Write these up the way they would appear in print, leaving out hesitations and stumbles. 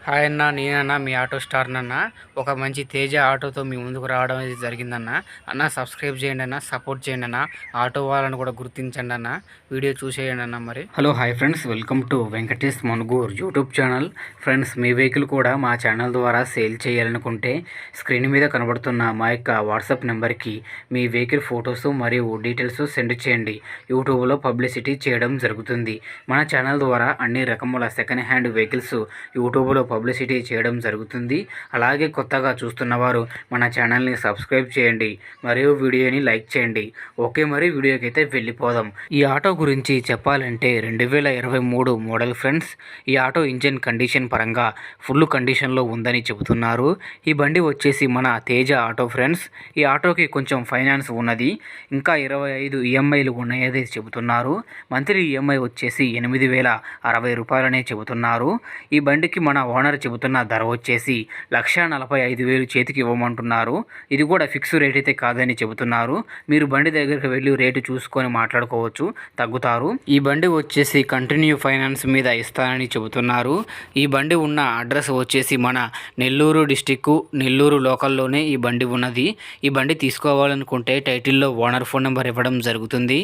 Hi అన్న, నేనన్నా మీ auto star అన్న. ఒక మంచి తేజ ఆటోతో మీ ముందుకు రావడం అనేది జరిగిందన్న. అన్న సబ్స్క్రైబ్ చేయండి అన్న, సపోర్ట్ చేయండి అన్న. ఆటో వాళ్ళని కూడా గుర్తించండి అన్న. వీడియో చూసేయండి అన్న. మరి hello hi friends, welcome to Venkatesh Manugur YouTube channel. Friends, me vehicle కూడా మా ఛానల్ ద్వారా సేల్ చేయాలనుకుంటే స్క్రీన్ మీద కనబడుతున్న మా యొక్క వాట్సాప్ నెంబర్కి మీ వెహికల్ ఫొటోస్ మరియు డీటెయిల్స్ సెండ్ చేయండి. యూట్యూబ్లో పబ్లిసిటీ చేయడం జరుగుతుంది. మన ఛానల్ ద్వారా అన్ని రకముల సెకండ్ హ్యాండ్ వెహికల్స్ యూట్యూబ్లో పబ్లిసిటీ చేయడం జరుగుతుంది. అలాగే కొత్తగా చూస్తున్నవారు మన ఛానల్ని సబ్స్క్రైబ్ చేయండి మరియు వీడియోని లైక్ చేయండి. ఓకే, మరి వీడియోకి అయితే వెళ్ళిపోదాం. ఈ ఆటో గురించి చెప్పాలంటే 2023 మోడల్ ఫ్రెండ్స్. ఈ ఆటో ఇంజిన్ కండిషన్ పరంగా ఫుల్ కండిషన్లో ఉందని చెబుతున్నారు. ఈ బండి వచ్చేసి మన తేజ ఆటో ఫ్రెండ్స్. ఈ ఆటోకి కొంచెం ఫైనాన్స్ ఉన్నది, ఇంకా 25 ఈఎంఐలు ఉన్నాయని చెబుతున్నారు. మంత్లీ ఈఎంఐ వచ్చేసి 8,060 రూపాయలనే చెబుతున్నారు. ఈ బండికి మన ఓనర్ చెబుతున్న ధర వచ్చేసి 1,45,000 చేతికి ఇవ్వమంటున్నారు. ఇది కూడా ఫిక్స్ రేట్ అయితే కాదని చెబుతున్నారు. మీరు బండి దగ్గరికి వెళ్ళి రేటు చూసుకొని మాట్లాడుకోవచ్చు, తగ్గుతారు. ఈ బండి వచ్చేసి కంటిన్యూ ఫైనాన్స్ మీద ఇస్తానని చెబుతున్నారు. ఈ బండి ఉన్న అడ్రస్ వచ్చేసి మన నెల్లూరు డిస్టిక్, నెల్లూరు లోకల్లోనే ఈ బండి ఉన్నది. ఈ బండి తీసుకోవాలనుకుంటే టైటిల్లో ఓనర్ ఫోన్ నెంబర్ ఇవ్వడం జరుగుతుంది.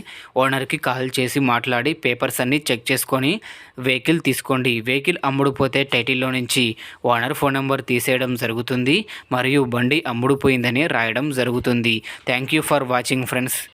ఓనర్కి కాల్ చేసి మాట్లాడి పేపర్స్ అన్ని చెక్ చేసుకొని వెహికల్ తీసుకోండి. వెహికల్ అమ్ముడుపోతే టైటిల్లో నుంచి ఓనర్ ఫోన్ నెంబర్ తీసేయడం జరుగుతుంది మరియు బండి అమ్ముడుపోయిందని రాయడం జరుగుతుంది. Thank you for watching friends.